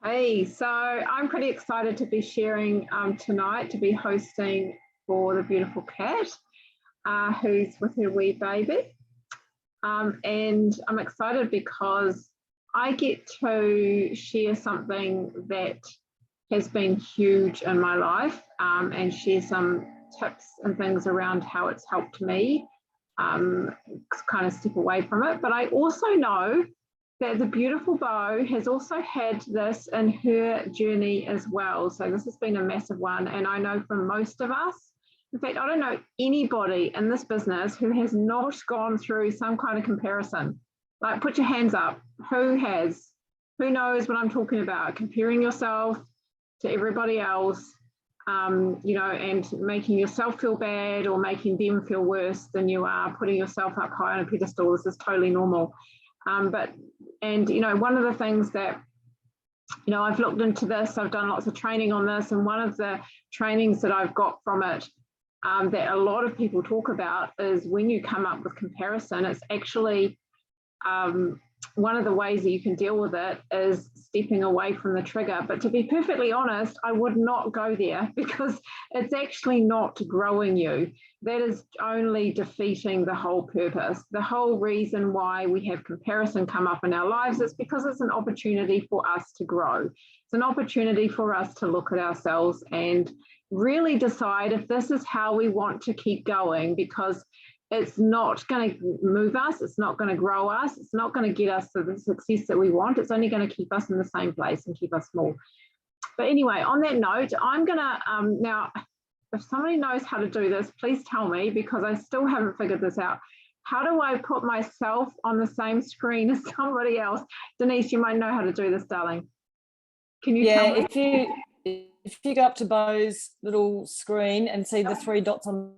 Hey, so I'm pretty excited to be sharing tonight, to be hosting for the beautiful Kat, who's with her wee baby. And I'm excited because I get to share something that has been huge in my life, and share some tips and things around how it's helped me kind of step away from it. But I also know that the beautiful Bo has also had this in her journey as well. So this has been a massive one. And I know from most of us, in fact, I don't know anybody in this business who has not gone through some kind of comparison. Like, put your hands up. Who has? Who knows what I'm talking about? Comparing yourself to everybody else, and making yourself feel bad or making them feel worse than you are, putting yourself up high on a pedestal. This is totally normal. One of the things that, I've looked into this, I've done lots of training on this, and one of the trainings that I've got from it that a lot of people talk about is when you come up with comparison, it's actually one of the ways that you can deal with it is stepping away from the trigger. But to be perfectly honest, I would not go there because it's actually not growing you. That is only defeating the whole purpose. The whole reason why we have comparison come up in our lives is because it's an opportunity for us to grow. It's an opportunity for us to look at ourselves and really decide if this is how we want to keep going, because it's not going to move us. It's not going to grow us. It's not going to get us to the success that we want. It's only going to keep us in the same place and keep us small. But anyway, on that note, I'm going to, now, if somebody knows how to do this, please tell me, because I still haven't figured this out. How do I put myself on the same screen as somebody else? Denise, you might know how to do this, darling. Can you tell me? If you go up to Bo's little screen and see the three dots on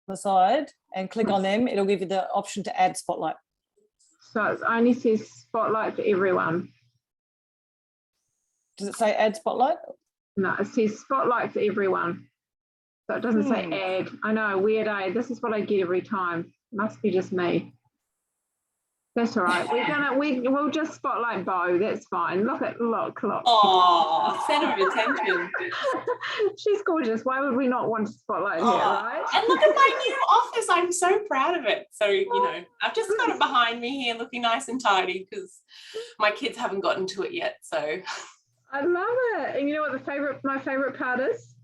the side and click on them, it'll give you the option to add spotlight. So it only says spotlight for everyone. Does it say add spotlight? No, it says spotlight for everyone. So it doesn't say add. I know, weird, eh? This is what I get every time. Must be just me. That's all right. We'll just spotlight Bo. That's fine. Look. Oh, center of attention. She's gorgeous. Why would we not want to spotlight her, right? And look at my new office. I'm so proud of it. So, I've just got it behind me here looking nice and tidy because my kids haven't gotten to it yet. So I love it. And you know what my favorite part is?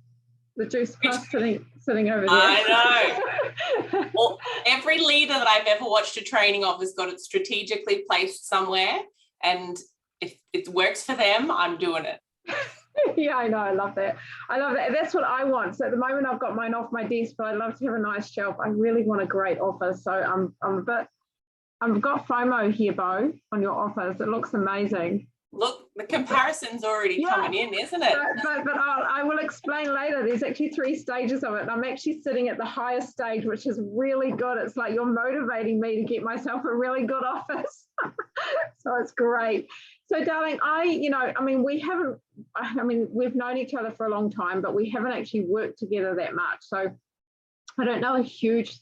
The juice plus sitting over there. I know. Well, every leader that I've ever watched a training of has got it strategically placed somewhere, and if it works for them, I'm doing it. Yeah, I know. I love that. That's what I want. So at the moment, I've got mine off my desk, but I'd love to have a nice shelf. I really want a great office. So I've got FOMO here, Bo, on your office. It looks amazing. Look, the comparison's already coming in, isn't it? But I will explain later. There's actually 3 stages of it. I'm actually sitting at the highest stage, which is really good. It's like you're motivating me to get myself a really good office. So it's great. So, darling, we've known each other for a long time, but we haven't actually worked together that much. So I don't know a huge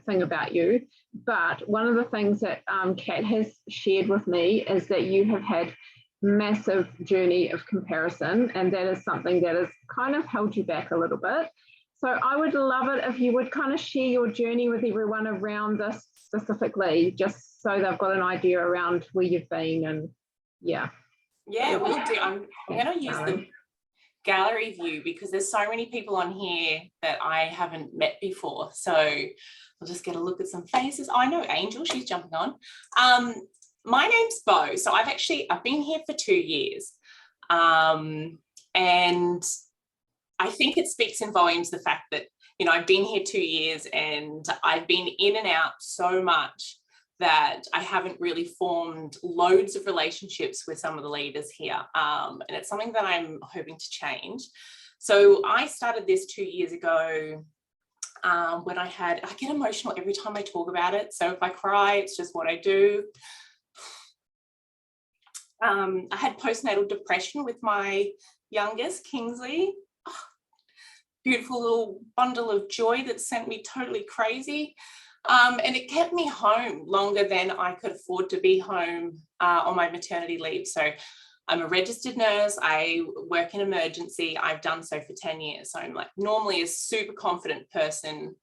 thing about you, but one of the things that Kat has shared with me is that you have had massive journey of comparison, and that is something that has kind of held you back a little bit. So I would love it if you would kind of share your journey with everyone around this specifically, just so they've got an idea around where you've been. And yeah, we'll do. I'm going to use the gallery view because there's so many people on here that I haven't met before, so I'll just get a look at some faces. I know Angel, she's jumping on. My name's Bo. So I've been here for 2 years, and I think it speaks in volumes the fact that I've been here 2 years and I've been in and out so much that I haven't really formed loads of relationships with some of the leaders here. And it's something that I'm hoping to change. So I started this 2 years ago when I get emotional every time I talk about it. So if I cry, it's just what I do. I had postnatal depression with my youngest, Kingsley. Beautiful little bundle of joy that sent me totally crazy. And it kept me home longer than I could afford to be home on my maternity leave. So I'm a registered nurse. I work in emergency. I've done so for 10 years. So I'm like normally a super confident person,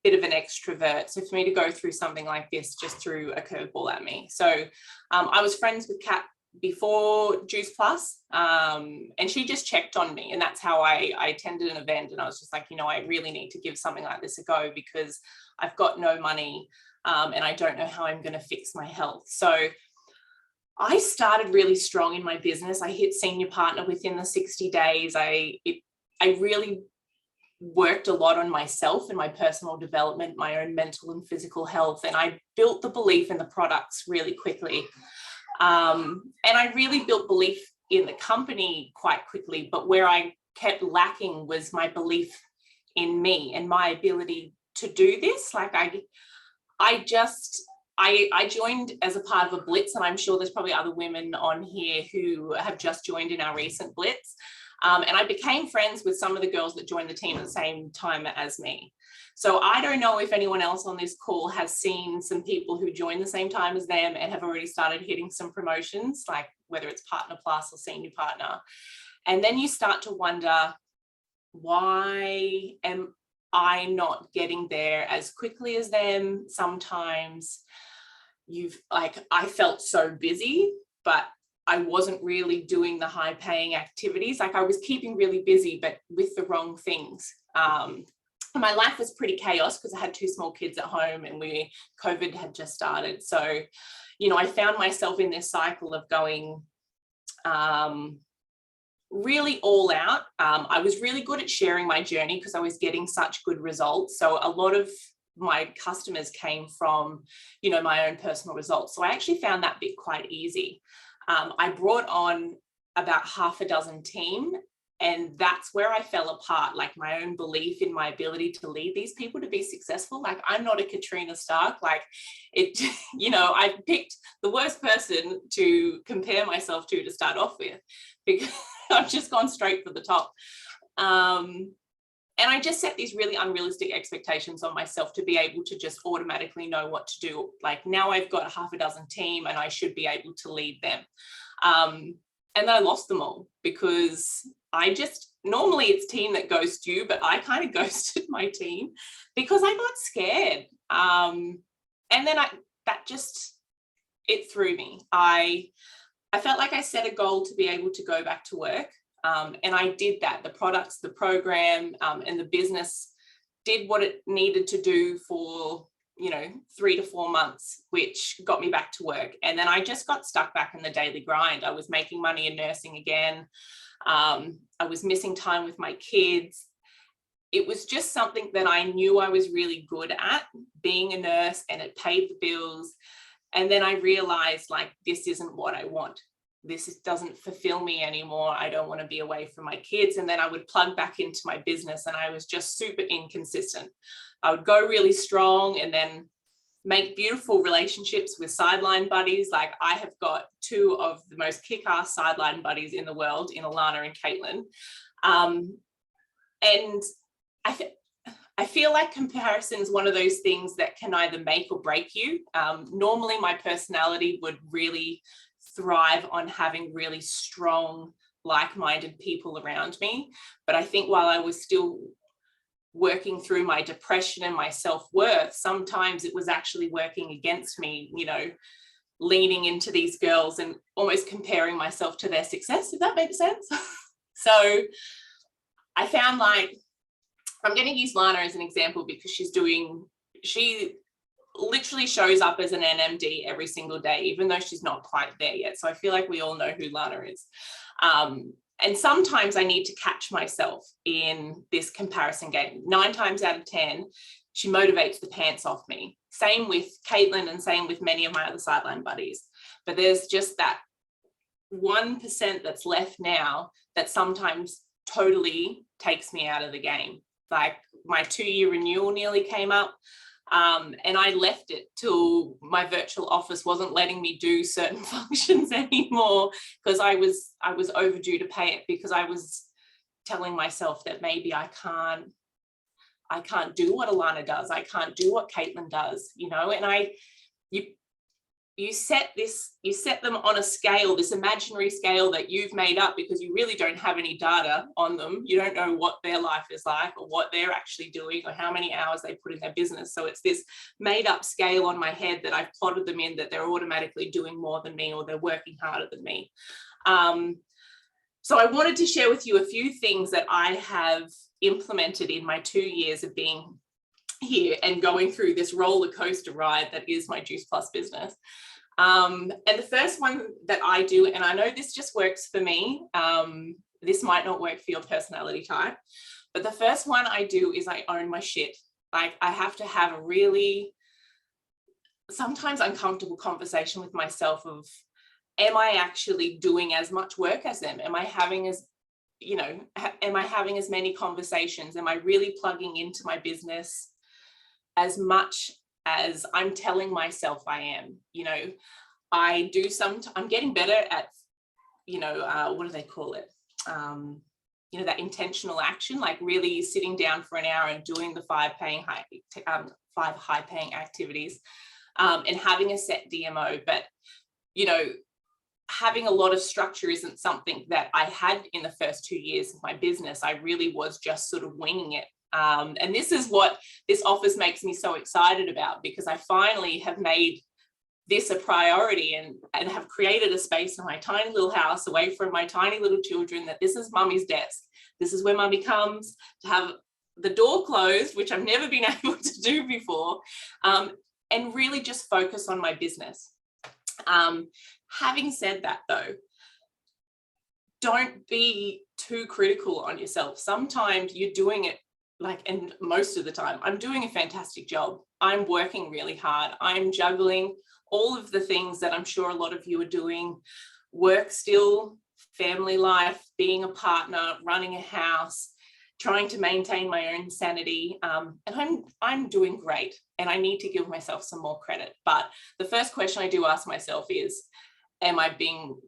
bit of an extrovert. So for me to go through something like this just threw a curveball at me. So I was friends with Kat before Juice Plus, and she just checked on me, and that's how I attended an event, and I was just like, you know, I really need to give something like this a go because I've got no money, and I don't know how I'm going to fix my health. So I started really strong in my business. I hit senior partner within the 60 days. I really worked a lot on myself and my personal development, my own mental and physical health, and I built the belief in the products really quickly. And I really built belief in the company quite quickly, but where I kept lacking was my belief in me and my ability to do this. Like I joined as a part of a blitz, and I'm sure there's probably other women on here who have just joined in our recent blitz. And I became friends with some of the girls that joined the team at the same time as me. So I don't know if anyone else on this call has seen some people who joined the same time as them and have already started hitting some promotions, like whether it's Partner Plus or Senior Partner. And then you start to wonder, why am I not getting there as quickly as them? Sometimes I felt so busy, but I wasn't really doing the high paying activities. Like I was keeping really busy, but with the wrong things. My life was pretty chaos because I had 2 small kids at home and COVID had just started. So, you know, I found myself in this cycle of going really all out. I was really good at sharing my journey because I was getting such good results. So a lot of my customers came from, you know, my own personal results. So I actually found that bit quite easy. I brought on about half a dozen team, and that's where I fell apart, like my own belief in my ability to lead these people to be successful. Like I'm not a Katrina Stark, like it, you know, I picked the worst person to compare myself to start off with, because I've just gone straight for the top. And I just set these really unrealistic expectations on myself to be able to just automatically know what to do. Like now I've got half a dozen team and I should be able to lead them. And then I lost them all because normally it's team that ghosts you, but I kind of ghosted my team because I got scared. And then it threw me. I felt like I set a goal to be able to go back to work. And I did that. The products, the program, and the business did what it needed to do for, you know, 3 to 4 months, which got me back to work. And then I just got stuck back in the daily grind. I was making money in nursing again. I was missing time with my kids. It was just something that I knew I was really good at, being a nurse, and it paid the bills. And then I realized, like, this isn't what I want. This doesn't fulfill me anymore. I don't want to be away from my kids. And then I would plug back into my business, and I was just super inconsistent. I would go really strong and then make beautiful relationships with sideline buddies. Like I have got 2 of the most kick-ass sideline buddies in the world, in Alana and Caitlin. And I feel like comparison is one of those things that can either make or break you. Normally my personality would really thrive on having really strong, like-minded people around me. But I think while I was still working through my depression and my self-worth, sometimes it was actually working against me, you know, leaning into these girls and almost comparing myself to their success, if that makes sense. So I found, like, I'm going to use Lana as an example because she literally shows up as an NMD every single day, even though she's not quite there yet. So I feel like we all know who Lana is. And sometimes I need to catch myself in this comparison game. 9 times out of 10, she motivates the pants off me. Same with Caitlin and same with many of my other sideline buddies. But there's just that 1% that's left now that sometimes totally takes me out of the game. Like my 2-year renewal nearly came up. And I left it till my virtual office wasn't letting me do certain functions anymore because I was overdue to pay it, because I was telling myself that maybe I can't do what Alana does. I can't do what Caitlin does, you know, and you set them on a scale, this imaginary scale that you've made up because you really don't have any data on them. You don't know what their life is like or what they're actually doing or how many hours they put in their business. So it's this made up scale on my head that I've plotted them in, that they're automatically doing more than me or they're working harder than me. So I wanted to share with you a few things that I have implemented in my 2 years of being here and going through this roller coaster ride that is my Juice Plus business. And the first one that I do, and I know this just works for me, this might not work for your personality type, but the first one I do is I own my shit. Like, I have to have a really sometimes uncomfortable conversation with myself of, am I actually doing as much work as them? Am I having as, you know, am I having as many conversations? Am I really plugging into my business as much as I'm telling myself I am? You know, I'm getting better at, you know, what do they call it? You know, that intentional action, like really sitting down for an hour and doing the 5 high paying activities, and having a set DMO. But, you know, having a lot of structure isn't something that I had in the first 2 years of my business. I really was just sort of winging it. And this is what this office makes me so excited about, because I finally have made this a priority and have created a space in my tiny little house away from my tiny little children, that this is mummy's desk. This is where mummy comes to have the door closed, which I've never been able to do before, and really just focus on my business. Having said that though, don't be too critical on yourself. Sometimes you're doing it and most of the time, I'm doing a fantastic job. I'm working really hard. I'm juggling all of the things that I'm sure a lot of you are doing: work still, family life, being a partner, running a house, trying to maintain my own sanity. And I'm doing great, and I need to give myself some more credit. But the first question I do ask myself is, am I being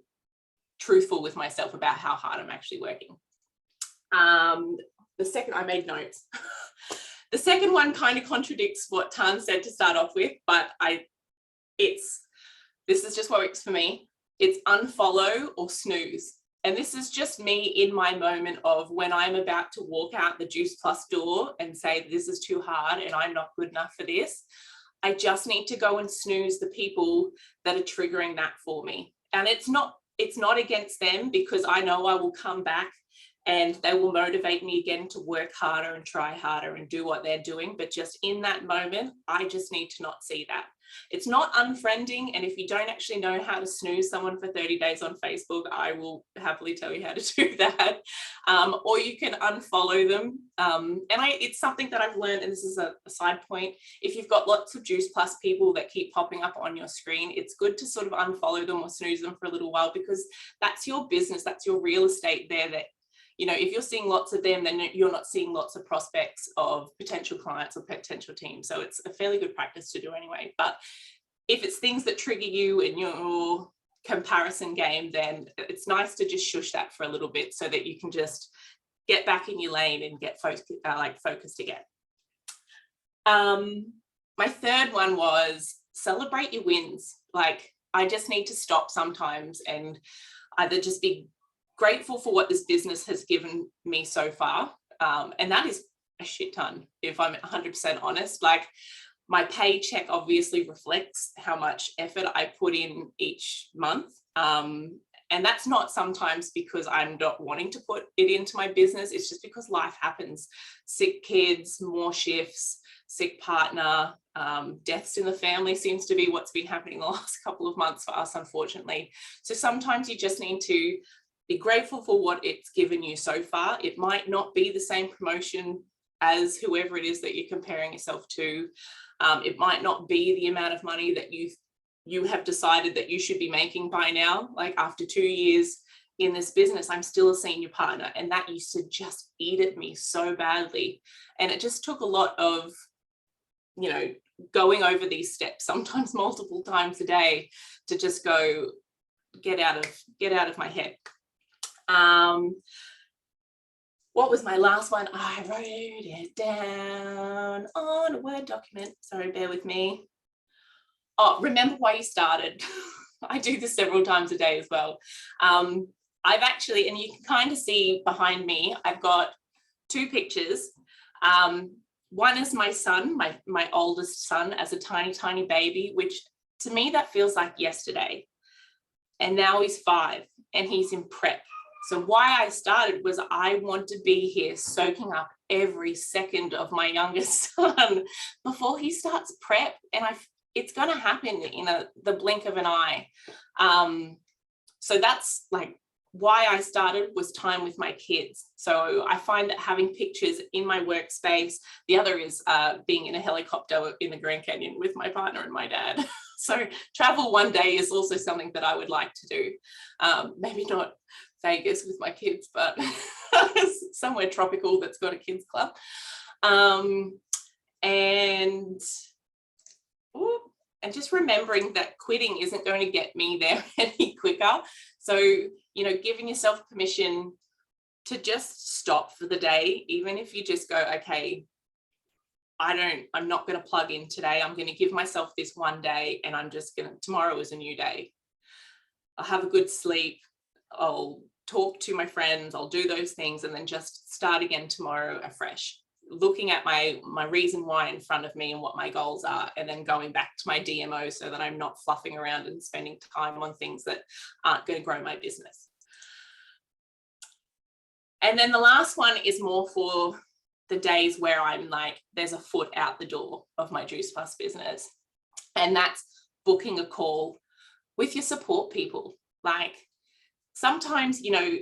truthful with myself about how hard I'm actually working? The second, I made notes. The second one kind of contradicts what Tan said to start off with, but this is just what works for me. It's unfollow or snooze. And this is just me in my moment of when I'm about to walk out the Juice Plus door and say, this is too hard and I'm not good enough for this. I just need to go and snooze the people that are triggering that for me. And it's not against them, because I know I will come back and they will motivate me again to work harder and try harder and do what they're doing. But just in that moment, I just need to not see that. It's not unfriending. And if you don't actually know how to snooze someone for 30 days on Facebook, I will happily tell you how to do that. Or you can unfollow them. It's something that I've learned, and this is a side point. If you've got lots of Juice Plus people that keep popping up on your screen, it's good to sort of unfollow them or snooze them for a little while, because that's your business, that's your real estate there. That, you know, if you're seeing lots of them, then you're not seeing lots of prospects of potential clients or potential teams. So it's a fairly good practice to do anyway. But if it's things that trigger you in your comparison game, then it's nice to just shush that for a little bit so that you can just get back in your lane and get focused again. My third one was celebrate your wins. Like, I just need to stop sometimes and either just be grateful for what this business has given me so far. And that is a shit ton, if I'm 100% honest. Like, my paycheck obviously reflects how much effort I put in each month. And that's not sometimes because I'm not wanting to put it into my business. It's just because life happens. Sick kids, more shifts, sick partner, deaths in the family seems to be what's been happening the last couple of months for us, unfortunately. So sometimes you just need to be grateful for what it's given you so far. It might not be the same promotion as whoever it is that you're comparing yourself to. It might not be the amount of money that you have decided that you should be making by now. Like, after 2 years in this business, I'm still a senior partner, and that used to just eat at me so badly. And it just took a lot of, you know, going over these steps, sometimes multiple times a day, to just go get out of my head. What was my last one? I wrote it down on a Word document. Sorry, bear with me. Oh, remember why you started. I do this several times a day as well. I've actually, and you can kind of see behind me, I've got 2 pictures. One is my son, my oldest son, as a tiny baby, which to me that feels like yesterday. And now he's 5 and he's in prep. So why I started was I want to be here soaking up every second of my youngest son before he starts prep. And it's going to happen in the blink of an eye. So that's like why I started, was time with my kids. So I find that having pictures in my workspace, the other is being in a helicopter in the Grand Canyon with my partner and my dad. So travel one day is also something that I would like to do. Maybe not Vegas with my kids, but somewhere tropical that's got a kids club. And just remembering that quitting isn't going to get me there any quicker. So, you know, giving yourself permission to just stop for the day, even if you just go, okay, I'm not going to plug in today. I'm going to give myself this one day, and tomorrow is a new day. I'll have a good sleep. I'll talk to my friends. I'll do those things, and then just start again tomorrow afresh. Looking at my reason why in front of me and what my goals are, and then going back to my DMO so that I'm not fluffing around and spending time on things that aren't going to grow my business. And then the last one is more for the days where I'm like, there's a foot out the door of my Juice Plus business. And that's booking a call with your support people. Like sometimes, you know,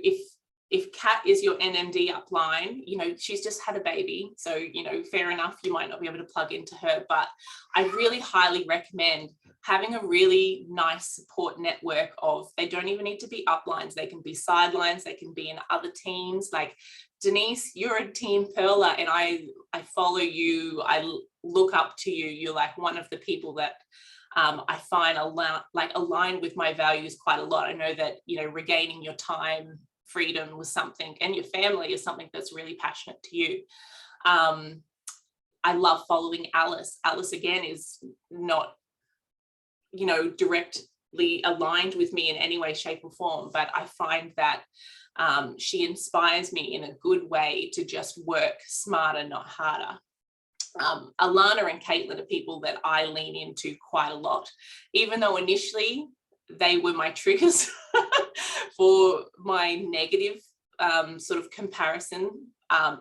if Kat is your NMD upline, you know, she's just had a baby. So, you know, fair enough, you might not be able to plug into her, but I really highly recommend having a really nice support network of, they don't even need to be uplines. They can be sidelines. They can be in other teams. Like Denise, you're a team Perla, and I follow you. I look up to you. You're like one of the people that I find align with my values quite a lot. I know that, you know, regaining your time, freedom was something, and your family is something that's really passionate to you. I love following Alice. Alice, again, is not, you know, directly aligned with me in any way, shape or form, but I find that she inspires me in a good way to just work smarter, not harder. Alana and Caitlin are people that I lean into quite a lot, even though initially they were my triggers for my negative sort of comparison.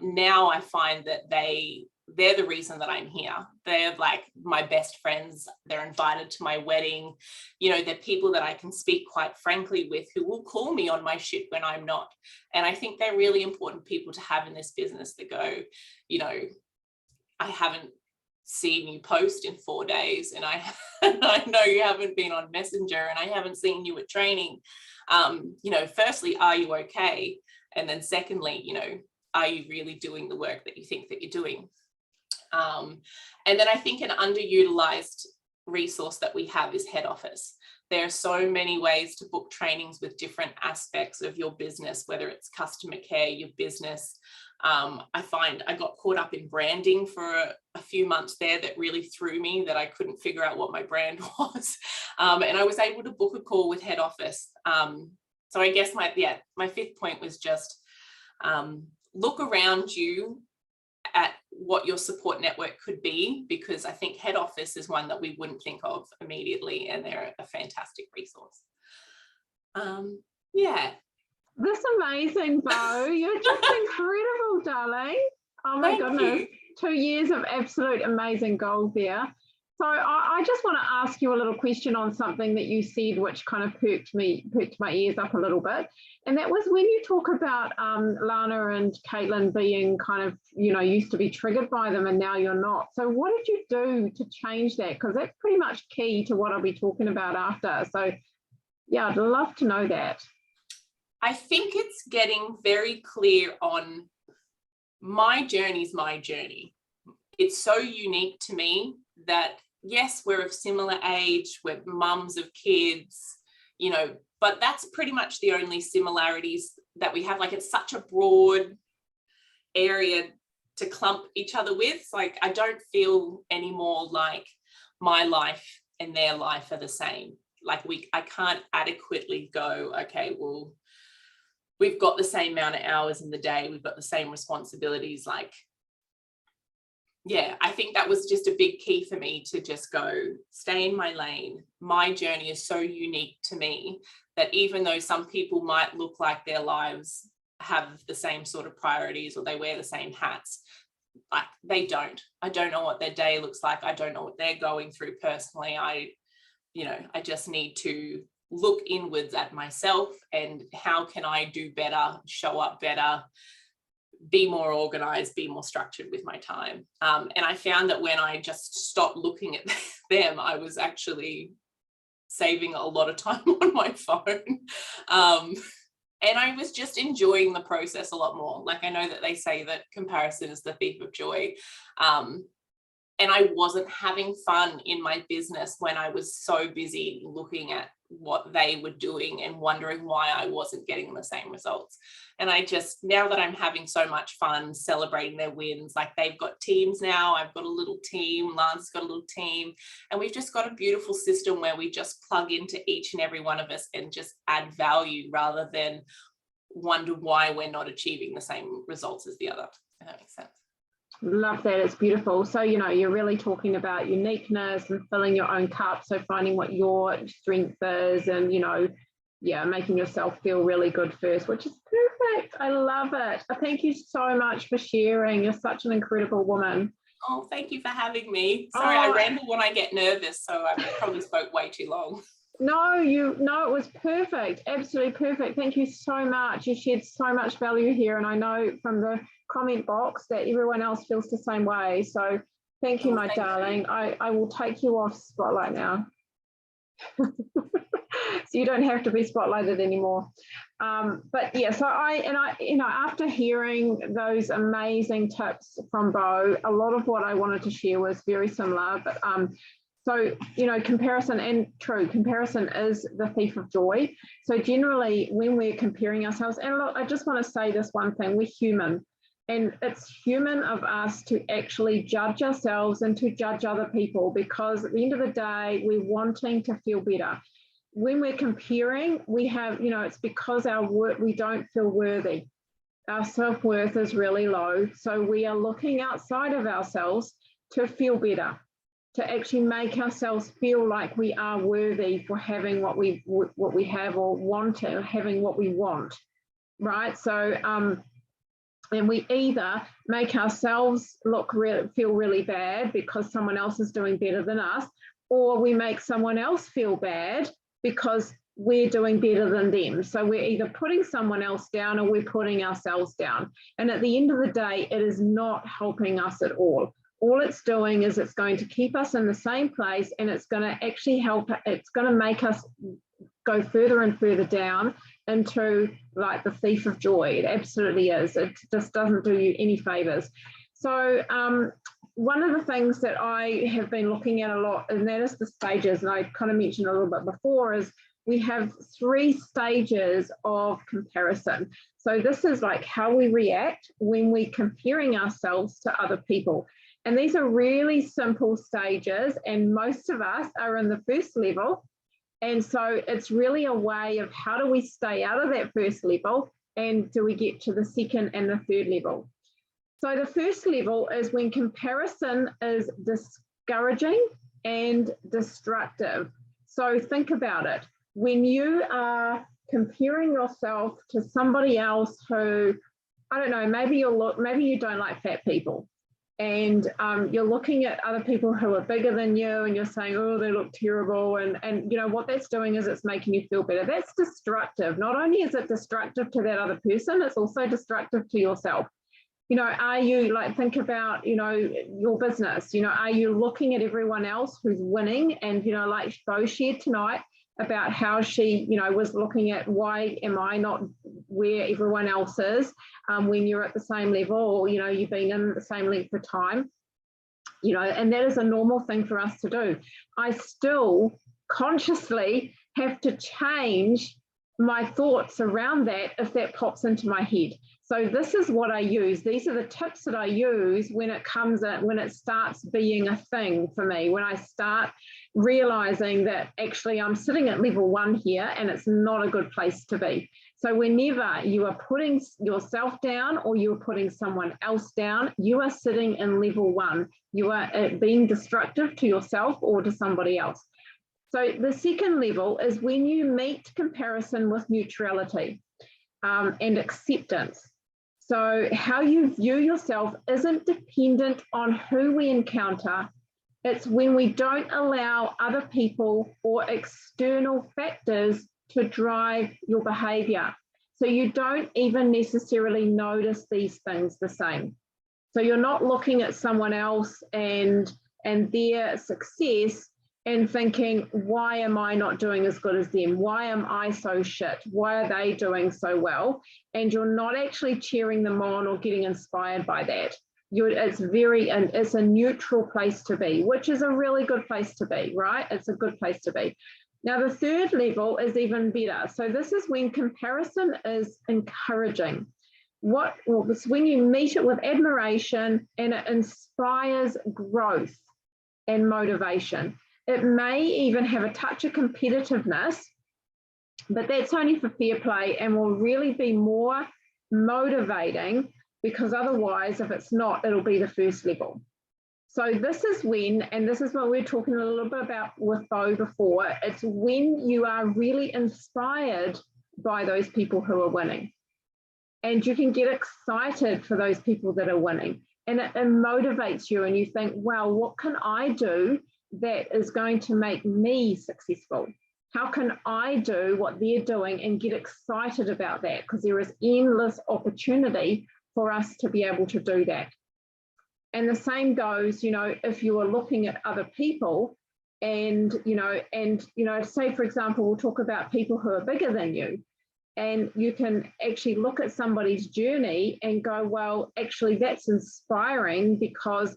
Now I find that they're the reason that I'm here. They're like my best friends. They're invited to my wedding. You know, they're people that I can speak quite frankly with, who will call me on my shit when I'm not. And I think they're really important people to have in this business, that go, you know, I haven't seen you post in 4 days, and I know you haven't been on Messenger, and I haven't seen you at training. You know, firstly, are you okay? And then secondly, you know, are you really doing the work that you think that you're doing? And then I think an underutilized resource that we have is head office. There are so many ways to book trainings with different aspects of your business, whether it's customer care, your business. I find I got caught up in branding for a few months there that really threw me, that I couldn't figure out what my brand was. And I was able to book a call with head office. So I guess my fifth point was just look around you at what your support network could be, because I think head office is one that we wouldn't think of immediately, and they're a fantastic resource. Yeah. That's amazing, Bo. You're just incredible, darling. Oh my goodness. 2 years of absolute amazing gold there. So I just want to ask you a little question on something that you said, which kind of perked my ears up a little bit. And that was when you talk about Lana and Caitlin being kind of, you know, used to be triggered by them and now you're not. So what did you do to change that? Because that's pretty much key to what I'll be talking about after. So yeah, I'd love to know that. I think it's getting very clear on my journey's my journey. It's so unique to me that, yes, we're of similar age, we're mums of kids, you know, but that's pretty much the only similarities that we have. Like, it's such a broad area to clump each other with. Like, I don't feel anymore like my life and their life are the same. Like I can't adequately go, okay, well, we've got the same amount of hours in the day, we've got the same responsibilities. Like, yeah, I think that was just a big key for me to just go, stay in my lane. My journey is so unique to me that even though some people might look like their lives have the same sort of priorities or they wear the same hats, like they don't. I don't know what their day looks like. I don't know what they're going through personally. I just need to look inwards at myself and how can I do better, show up better, be more organized, be more structured with my time. And I found that when I just stopped looking at them, I was actually saving a lot of time on my phone. And I was just enjoying the process a lot more. Like, I know that they say that comparison is the thief of joy. And I wasn't having fun in my business when I was so busy looking at what they were doing and wondering why I wasn't getting the same results. And I just, now that I'm having so much fun celebrating their wins, like they've got teams now, I've got a little team, Lance's got a little team, and we've just got a beautiful system where we just plug into each and every one of us and just add value rather than wonder why we're not achieving the same results as the other. If that makes sense. Love that. It's beautiful. So, you're really talking about uniqueness and filling your own cup. So finding what your strength is and, making yourself feel really good first, which is perfect. I love it. Thank you so much for sharing. You're such an incredible woman. Oh, thank you for having me. Sorry, I ramble when I get nervous, so I probably spoke way too long. No, it was perfect. Absolutely perfect. Thank you so much. You shared so much value here. And I know from the comment box that everyone else feels the same way. So thank you, my darling. I will take you off spotlight now. So you don't have to be spotlighted anymore. But yeah, so after hearing those amazing tips from Bo, a lot of what I wanted to share was very similar, but so, comparison is the thief of joy. So generally when we're comparing ourselves, and look, I just want to say this one thing, we're human. And it's human of us to actually judge ourselves and to judge other people, because at the end of the day, we're wanting to feel better. When we're comparing, we have, it's because we don't feel worthy. Our self-worth is really low. So we are looking outside of ourselves to feel better, to actually make ourselves feel like we are worthy for having what we have, or having what we want, right? So, and we either make ourselves feel really bad because someone else is doing better than us, or we make someone else feel bad because we're doing better than them. So we're either putting someone else down or we're putting ourselves down. And at the end of the day, it is not helping us at all. All it's doing is it's going to keep us in the same place, and it's going to actually it's going to make us go further and further down into like the thief of joy. It absolutely is. It just doesn't do you any favors. So one of the things that I have been looking at a lot, and that is the stages, and I kind of mentioned a little bit before, is we have 3 stages of comparison. So this is like how we react when we're comparing ourselves to other people. And these are really simple stages, and most of us are in the first level. And so it's really a way of how do we stay out of that first level, and do we get to the second and the third level. So the first level is when comparison is discouraging and destructive. So think about it. When you are comparing yourself to somebody else who, I don't know, maybe you don't like fat people, and you're looking at other people who are bigger than you, and you're saying, oh, they look terrible. And what that's doing is it's making you feel better. That's destructive. Not only is it destructive to that other person, it's also destructive to yourself. Are you think about, your business, are you looking at everyone else who's winning? And, like Bo shared tonight about how she, was looking at why am I not where everyone else is when you're at the same level, or, you've been in the same length of time, and that is a normal thing for us to do. I still consciously have to change my thoughts around that if that pops into my head. So this is what I use. These are the tips that I use when it comes in, when it starts being a thing for me, when I start realizing that actually I'm sitting at level 1 here and it's not a good place to be. So whenever you are putting yourself down or you're putting someone else down, you are sitting in level 1. You are being destructive to yourself or to somebody else. So the second level is when you meet comparison with neutrality and acceptance. So how you view yourself isn't dependent on who we encounter. It's when we don't allow other people or external factors to drive your behavior. So you don't even necessarily notice these things the same. So you're not looking at someone else and their success and thinking, why am I not doing as good as them? Why am I so shit? Why are they doing so well? And you're not actually cheering them on or getting inspired by that. It's a neutral place to be, which is a really good place to be, right? It's a good place to be. Now, the third level is even better. So this is when comparison is encouraging. It's when you meet it with admiration and it inspires growth and motivation. It may even have a touch of competitiveness, but that's only for fair play and will really be more motivating, because otherwise, if it's not, it'll be the first level. So this is when, and this is what we were talking a little bit about with Bo before, it's when you are really inspired by those people who are winning. And you can get excited for those people that are winning. And it motivates you and you think, well, what can I do that is going to make me successful? How can I do what they're doing and get excited about that? Because there is endless opportunity for us to be able to do that. And the same goes, if you are looking at other people and, say, for example, we'll talk about people who are bigger than you, and you can actually look at somebody's journey and go, well, actually that's inspiring because,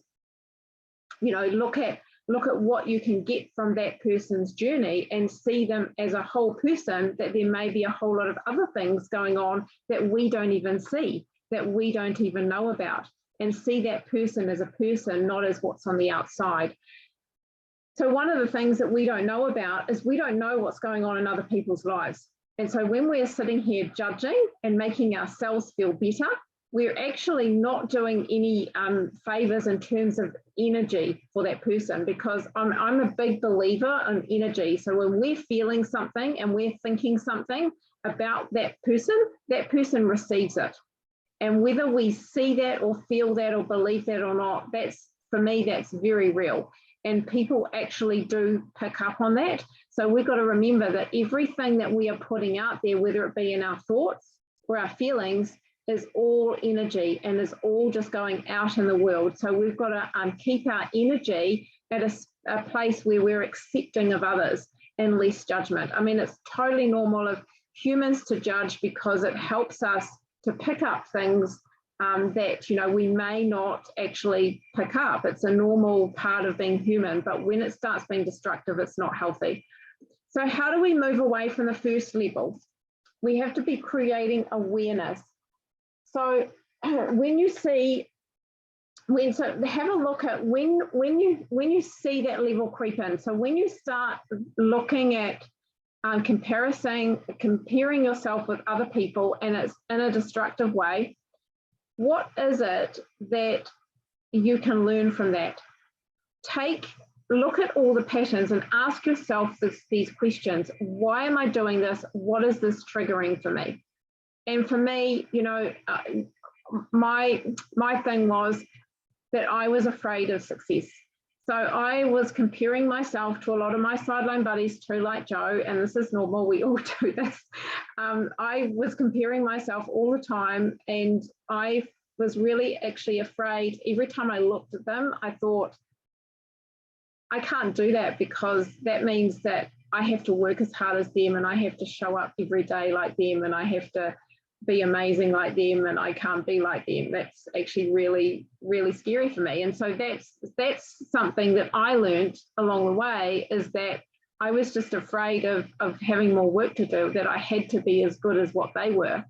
look at what you can get from that person's journey and see them as a whole person, that there may be a whole lot of other things going on that we don't even see, that we don't even know about, and see that person as a person, not as what's on the outside. So one of the things that we don't know about is we don't know what's going on in other people's lives. And so when we're sitting here judging and making ourselves feel better, we're actually not doing any favors in terms of energy for that person, because I'm a big believer in energy. So when we're feeling something and we're thinking something about that person receives it. And whether we see that or feel that or believe that or not, for me, that's very real. And people actually do pick up on that. So we've got to remember that everything that we are putting out there, whether it be in our thoughts or our feelings, is all energy and is all just going out in the world. So we've got to keep our energy at a place where we're accepting of others and less judgment. I mean, it's totally normal of humans to judge because it helps us to pick up things that we may not actually pick up. It's a normal part of being human, but when it starts being destructive, it's not healthy. So how do we move away from the first level? We have to be creating awareness. So when you see, have a look at when you see that level creep in. So when you start looking at comparing yourself with other people and it's in a destructive way, what is it that you can learn from that? Look at all the patterns and ask yourself these questions. Why am I doing this? What is this triggering for me? And for me, my thing was that I was afraid of success. So I was comparing myself to a lot of my sideline buddies too, like Joe, and this is normal, we all do this. I was comparing myself all the time, and I was really actually afraid. Every time I looked at them, I thought, I can't do that, because that means that I have to work as hard as them and I have to show up every day like them and I have to be amazing like them and I can't be like them. That's actually really, really scary for me. And so that's something that I learned along the way, is that I was just afraid of having more work to do, that I had to be as good as what they were.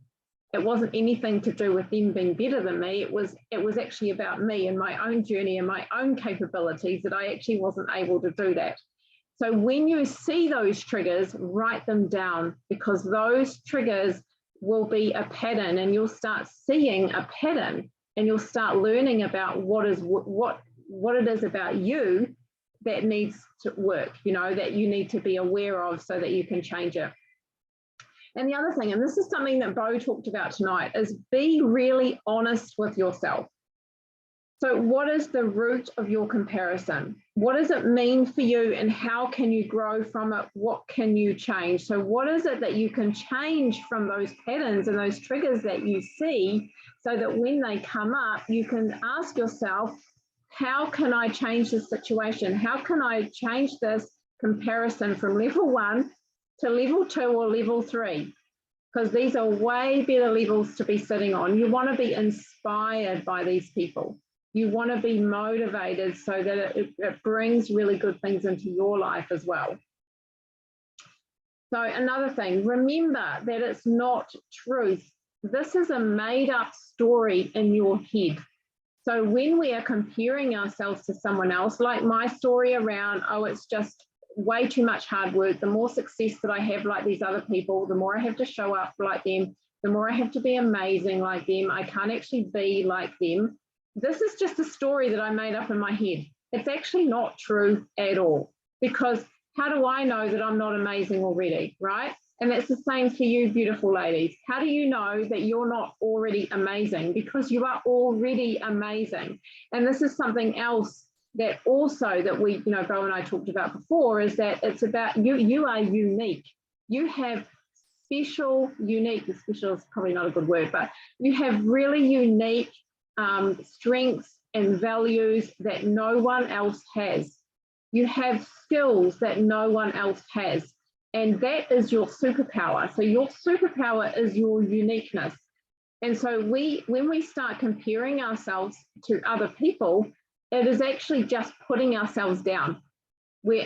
It wasn't anything to do with them being better than me. It was actually about me and my own journey and my own capabilities, that I actually wasn't able to do that. So when you see those triggers, write them down, because those triggers will be a pattern, and you'll start seeing a pattern, and you'll start learning about what it is about you that needs to work, you know, that you need to be aware of so that you can change it. And the other thing, and this is something that Bo talked about tonight, is be really honest with yourself. So what is the root of your comparison? What does it mean for you, and how can you grow from it? What can you change? So what is it that you can change from those patterns and those triggers that you see, so that when they come up, you can ask yourself, how can I change this situation? How can I change this comparison from level 1 to level 2 or level 3? Because these are way better levels to be sitting on. You want to be inspired by these people. You want to be motivated so that it brings really good things into your life as well. So another thing, remember that it's not truth. This is a made up story in your head. So when we are comparing ourselves to someone else, like my story around, oh, it's just way too much hard work, the more success that I have like these other people, the more I have to show up like them, the more I have to be amazing like them, I can't actually be like them. This is just a story that I made up in my head. It's actually not true at all, because how do I know that I'm not amazing already, right? And that's the same for you, beautiful ladies. How do you know that you're not already amazing? Because you are already amazing. And this is something else that also that we, you know, Bo and I talked about before, is that it's about you. You are unique. You have special is probably not a good word, but you have really unique strengths and values that no one else has. You have skills that no one else has. And that is your superpower. So your superpower is your uniqueness. And so when we start comparing ourselves to other people, it is actually just putting ourselves down. We're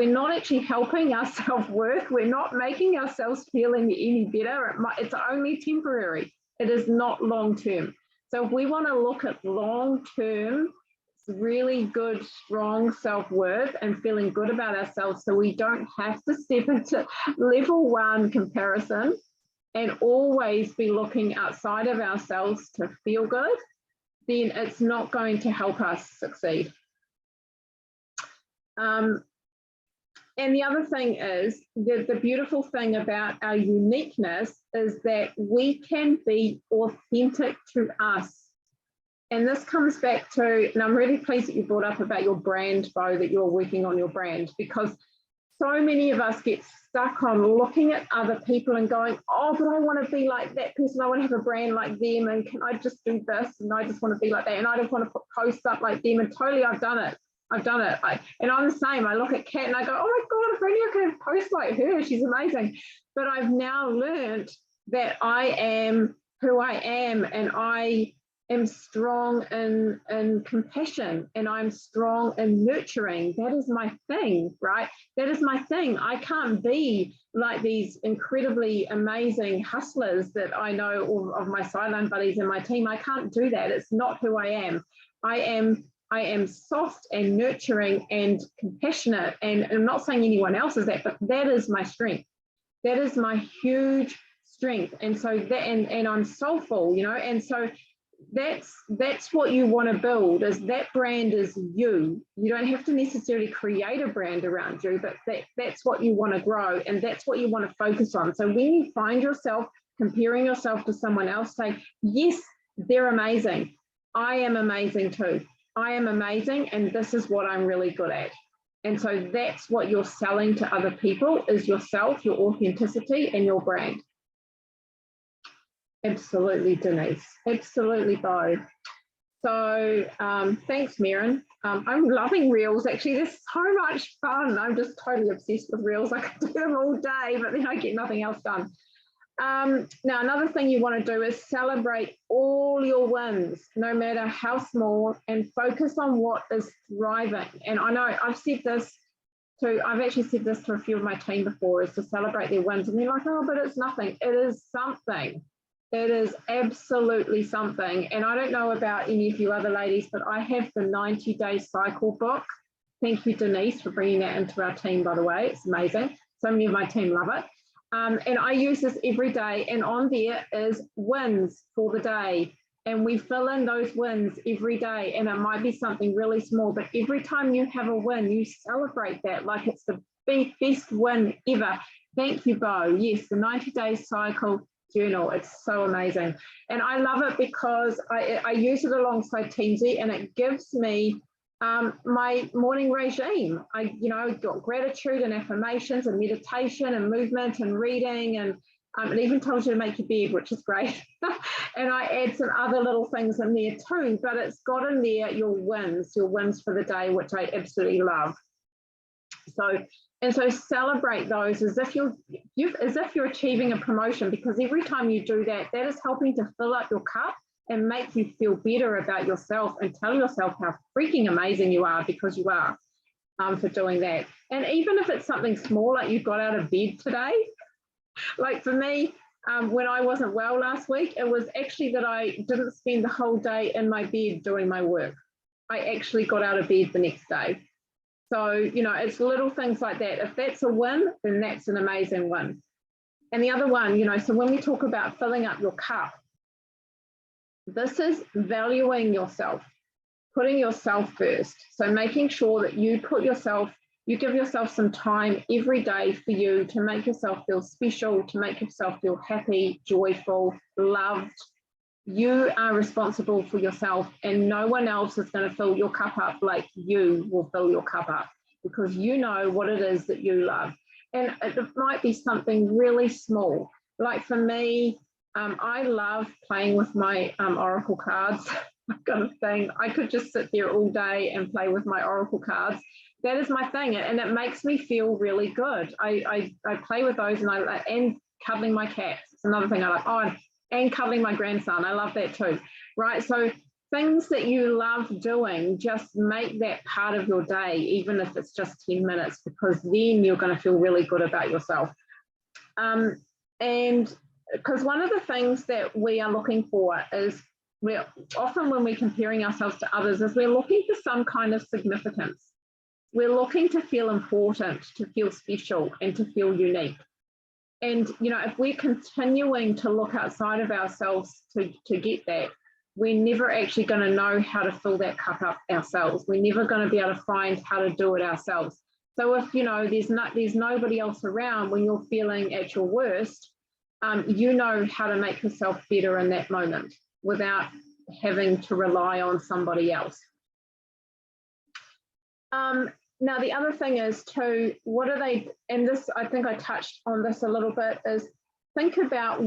not actually helping our self-worth. We're not making ourselves feeling any better. It's only temporary. It is not long-term. So if we want to look at long-term, really good, strong self-worth and feeling good about ourselves, so we don't have to step into level 1 comparison and always be looking outside of ourselves to feel good, then it's not going to help us succeed. And the other thing is, the beautiful thing about our uniqueness is that we can be authentic to us. And this comes back to, and I'm really pleased that you brought up about your brand, Bo, that you're working on your brand, because so many of us get stuck on looking at other people and going, oh, but I want to be like that person. I want to have a brand like them. And can I just do this? And I just want to be like that. And I just want to put posts up like them. And totally, I've done it. And I'm the same. I look at Kat and I go, oh my God, if only I could have posts like her. She's amazing. But I've now learned that I am who I am, and I am strong in compassion, and I'm strong in nurturing. That is my thing, right? That is my thing. I can't be like these incredibly amazing hustlers that I know of my sideline buddies in my team. I can't do that. It's not who I am. I am soft and nurturing and compassionate, and I'm not saying anyone else is that, but that is my strength. That is my huge strength. And so that, and I'm soulful, you know, and so that's what you want to build, is that brand is you. You don't have to necessarily create a brand around you, but that's what you want to grow, and that's what you want to focus on. So when you find yourself comparing yourself to someone else, say, yes, they're amazing. I am amazing too. I am amazing, and this is what I'm really good at. And so that's what you're selling to other people, is yourself, your authenticity, and your brand. Absolutely, Denise. Absolutely, Bo. So thanks, Meryn. I'm loving Reels. Actually, they're so much fun. I'm just totally obsessed with Reels. I could do them all day, but then I get nothing else done. Now, another thing you want to do is celebrate all your wins, no matter how small, and focus on what is thriving. And I know I've said this I've actually said this to a few of my team before, is to celebrate their wins. And they're like, oh, but it's nothing. It is something. It is absolutely something. And I don't know about any of you other ladies, but I have the 90-day cycle book. Thank you, Denise, for bringing that into our team, by the way. It's amazing. So many of my team love it. And I use this every day. And on there is wins for the day. And we fill in those wins every day. And it might be something really small, but every time you have a win, you celebrate that like it's the best win ever. Thank you, Bo. Yes, the 90-day cycle journal. It's so amazing. And I love it because I use it alongside Teamsy, and it gives me my morning regime. I got gratitude and affirmations and meditation and movement and reading, and it even tells you to make your bed, which is great. And I add some other little things in there too, but it's got in there your wins for the day, which I absolutely love. So celebrate those as if you're achieving a promotion, because every time you do that, that is helping to fill up your cup and make you feel better about yourself and tell yourself how freaking amazing you are, because you are, for doing that. And even if it's something small, like you got out of bed today, like for me, when I wasn't well last week, it was actually that I didn't spend the whole day in my bed doing my work. I actually got out of bed the next day. So, it's little things like that. If that's a win, then that's an amazing win. And the other one, so when we talk about filling up your cup, this is valuing yourself, putting yourself first. So making sure that you give yourself some time every day for you to make yourself feel special, to make yourself feel happy, joyful, loved. You are responsible for yourself, and no one else is going to fill your cup up like you will fill your cup up, because you know what it is that you love. And it might be something really small. Like for me, I love playing with my Oracle cards. I've got a thing. I could just sit there all day and play with my Oracle cards. That is my thing, and it makes me feel really good. I play with those, and cuddling my cats. It's another thing I like. Oh, and cuddling my grandson. I love that too, right? So things that you love doing, just make that part of your day, even if it's just 10 minutes, because then you're going to feel really good about yourself. And because one of the things that we are looking for is, we're often, when we're comparing ourselves to others, is we're looking for some kind of significance. We're looking to feel important, to feel special, and to feel unique. And, if we're continuing to look outside of ourselves to get that, we're never actually going to know how to fill that cup up ourselves. We're never going to be able to find how to do it ourselves. So if, there's nobody else around when you're feeling at your worst, you know how to make yourself better in that moment without having to rely on somebody else. Now, the other thing is too, and this, I think I touched on this a little bit, is think about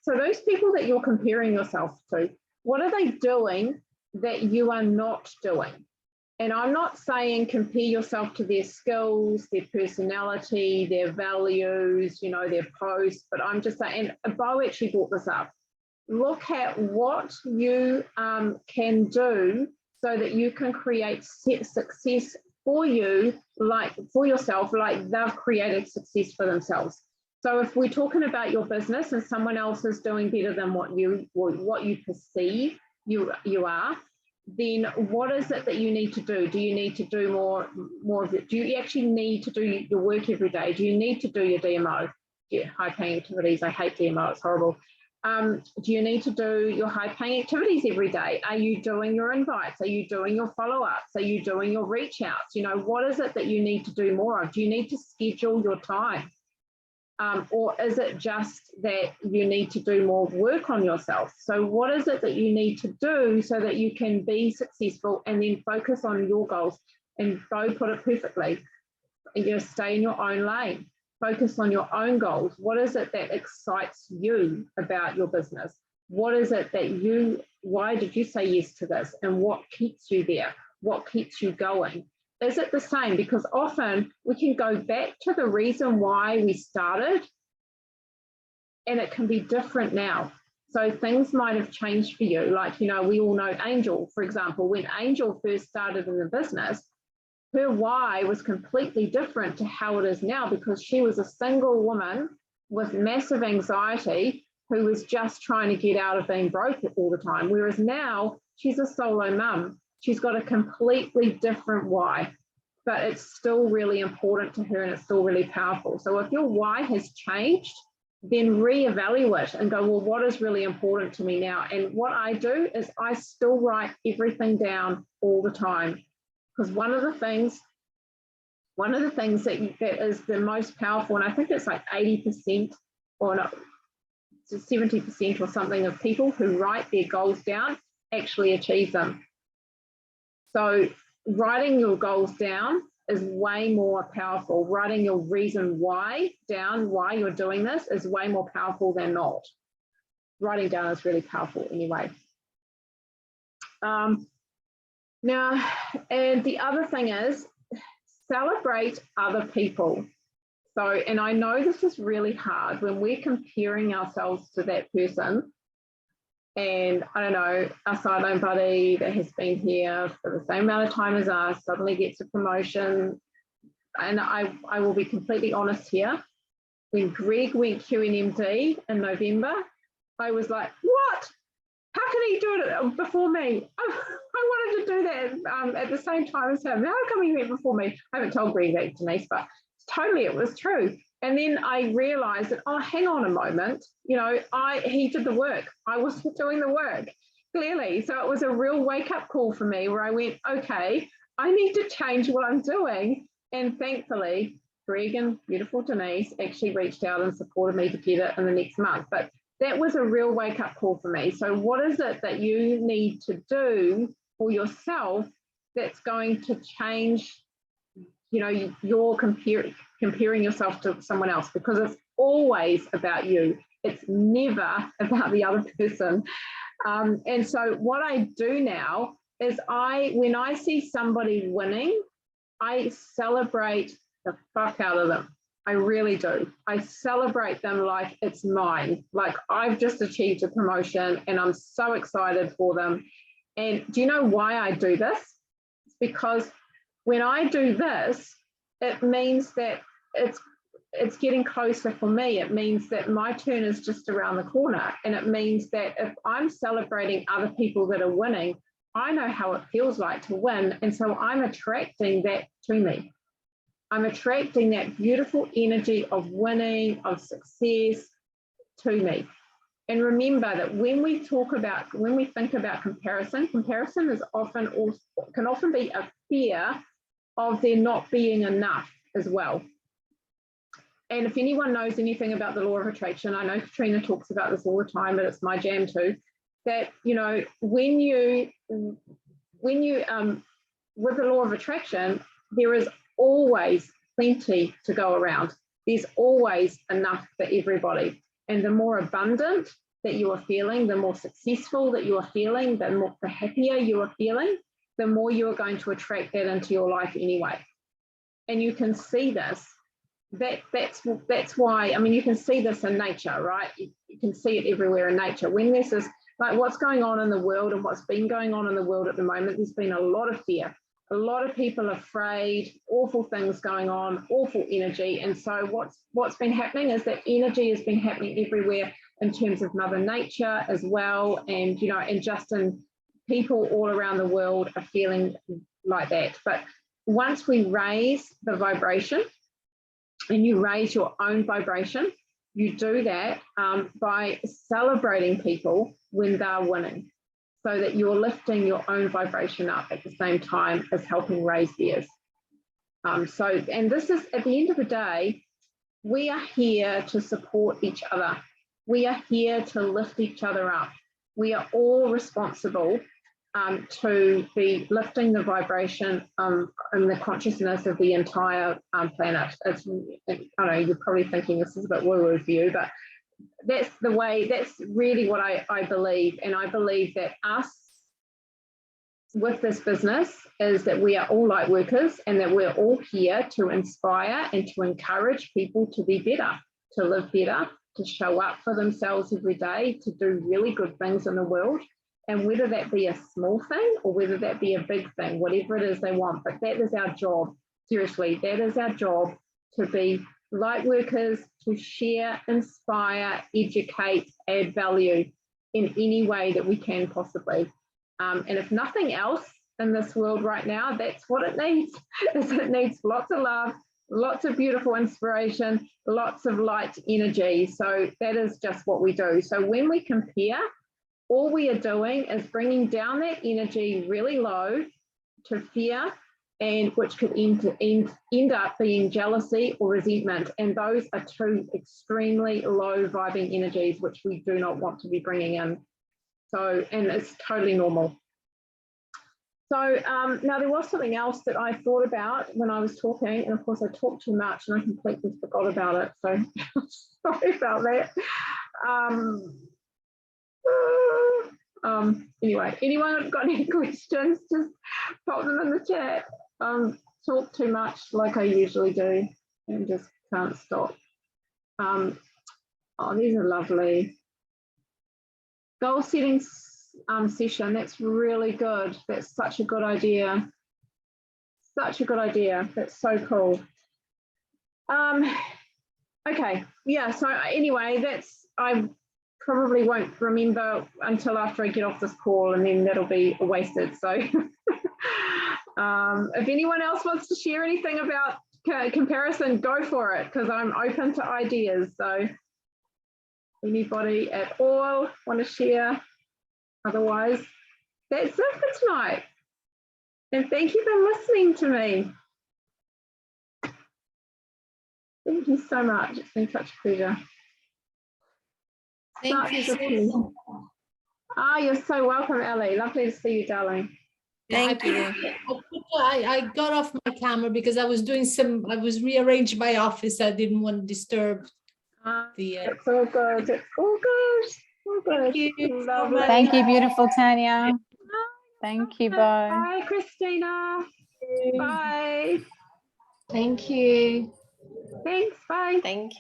so those people that you're comparing yourself to, what are they doing that you are not doing? And I'm not saying compare yourself to their skills, their personality, their values, their posts, but I'm just saying, and Bo actually brought this up. Look at what you can do so that you can create success for you, like for yourself, like they've created success for themselves. So if we're talking about your business and someone else is doing better than what you perceive you are, then what is it that you need to do? Do you need to do more of it? Do you actually need to do your work every day? Do you need to do your DMO? Yeah, high paying activities. I hate DMO, it's horrible. Do you need to do your high paying activities every day? Are you doing your invites? Are you doing your follow-ups? Are you doing your reach outs? What is it that you need to do more of? Do you need to schedule your time? Or is it just that you need to do more work on yourself? So what is it that you need to do so that you can be successful and then focus on your goals? And Bo put it perfectly. Stay in your own lane. Focus on your own goals. What is it that excites you about your business? What is it that why did you say yes to this? And what keeps you there? What keeps you going? Is it the same? Because often we can go back to the reason why we started, and it can be different now. So things might have changed for you. Like, we all know Angel, for example. When Angel first started in the business, her why was completely different to how it is now, because she was a single woman with massive anxiety who was just trying to get out of being broke all the time. Whereas now she's a solo mum. She's got a completely different why, but it's still really important to her and it's still really powerful. So if your why has changed, then reevaluate and go, well, what is really important to me now? And what I do is I still write everything down all the time, because one of the things that is the most powerful, and I think it's like 80% or not, 70% or something of people who write their goals down actually achieve them. So writing your goals down is way more powerful. Writing your reason why down, why you're doing this, is way more powerful than not. Writing down is really powerful anyway. Now, and the other thing is celebrate other people. So, and I know this is really hard when we're comparing ourselves to that person. And I don't know, a sideline buddy that has been here for the same amount of time as us suddenly gets a promotion. And I will be completely honest here. When Greg went QNMD in November, I was like, what? How can he do it before me? I wanted to do that at the same time as him. How come he went before me? I haven't told Greg that, Denise, but totally it was true. And then I realized that, oh, hang on a moment, you know, he did the work. I wasn't doing the work, clearly. So it was a real wake-up call for me where I went, okay, I need to change what I'm doing. And thankfully, Greg and beautiful Denise actually reached out and supported me to get it in the next month. But that was a real wake-up call for me. So what is it that you need to do for yourself that's going to change, you know, you're comparing yourself to someone else, because it's always about you. It's never about the other person. And so what I do now is when I see somebody winning, I celebrate the fuck out of them. I really do. I celebrate them like it's mine. Like I've just achieved a promotion and I'm so excited for them. And do you know why I do this? It's because when I do this, it means that it's getting closer for me. It means that my turn is just around the corner. And it means that if I'm celebrating other people that are winning, I know how it feels like to win. And so I'm attracting that to me. I'm attracting that beautiful energy of winning, of success to me. And remember that when we think about comparison is can often be a fear of there not being enough as well. And if anyone knows anything about the law of attraction, I know Katrina talks about this all the time, but it's my jam too, that, you know, when you with the law of attraction, there is always plenty to go around. There's always enough for everybody. And the more abundant that you are feeling, the more successful that you are feeling, the happier you are feeling, the more you are going to attract that into your life anyway. And you can see this. That's why, I mean, you can see this in nature, right? You can see it everywhere in nature. When there's this, like what's going on in the world and what's been going on in the world at the moment, there's been a lot of fear. A lot of people are afraid, awful things going on, awful energy. And so what's been happening is that energy has been happening everywhere in terms of Mother Nature as well. And, you know, and just in people all around the world are feeling like that. But once we raise the vibration and you raise your own vibration, you do that by celebrating people when they're winning, so that you're lifting your own vibration up at the same time as helping raise theirs. And this is, at the end of the day, we are here to support each other. We are here to lift each other up. We are all responsible to be lifting the vibration and the consciousness of the entire planet. I know you're probably thinking this is a bit woo-woo for you, but that's the way, that's really what I believe. And I believe that us with this business is that we are all light workers and that we're all here to inspire and to encourage people to be better, to live better, to show up for themselves every day, to do really good things in the world. And whether that be a small thing or whether that be a big thing, whatever it is they want, but that is our job. Seriously, that is our job, to be light workers, to share, inspire, educate, add value in any way that we can possibly. And if nothing else in this world right now, that's what it needs. Is it needs lots of love, lots of beautiful inspiration, lots of light energy. So that is just what we do. So when we compare, all we are doing is bringing down that energy really low to fear, and which could end up being jealousy or resentment. And those are two extremely low vibing energies, which we do not want to be bringing in. So, and it's totally normal. So now there was something else that I thought about when I was talking, and of course I talked too much and I completely forgot about it. So sorry about that. Anyway, anyone got any questions, just pop them in the chat. Talk too much like I usually do and just can't stop. Oh, these are lovely. Goal setting session, that's really good. That's such a good idea. Such a good idea. That's so cool. Okay, yeah, so anyway, that's, I probably won't remember until after I get off this call, and then that'll be wasted. So if anyone else wants to share anything about comparison, go for it, because I'm open to ideas. So anybody at all want to share? Otherwise, that's it for tonight. And thank you for listening to me. Thank you so much. It's been such a pleasure. Thank you so much. Ah, you're so welcome, Ellie. Lovely to see you, darling. Thank you. I got off my camera because I was doing I was rearranging my office. I didn't want to disturb the. It's all good. It's all good. All good. Thank you so Lovely. much. Thank you, beautiful Tanya. Thank you. Bye. Bye, Christina. Bye. Thank you. Thanks. Bye. Thank you.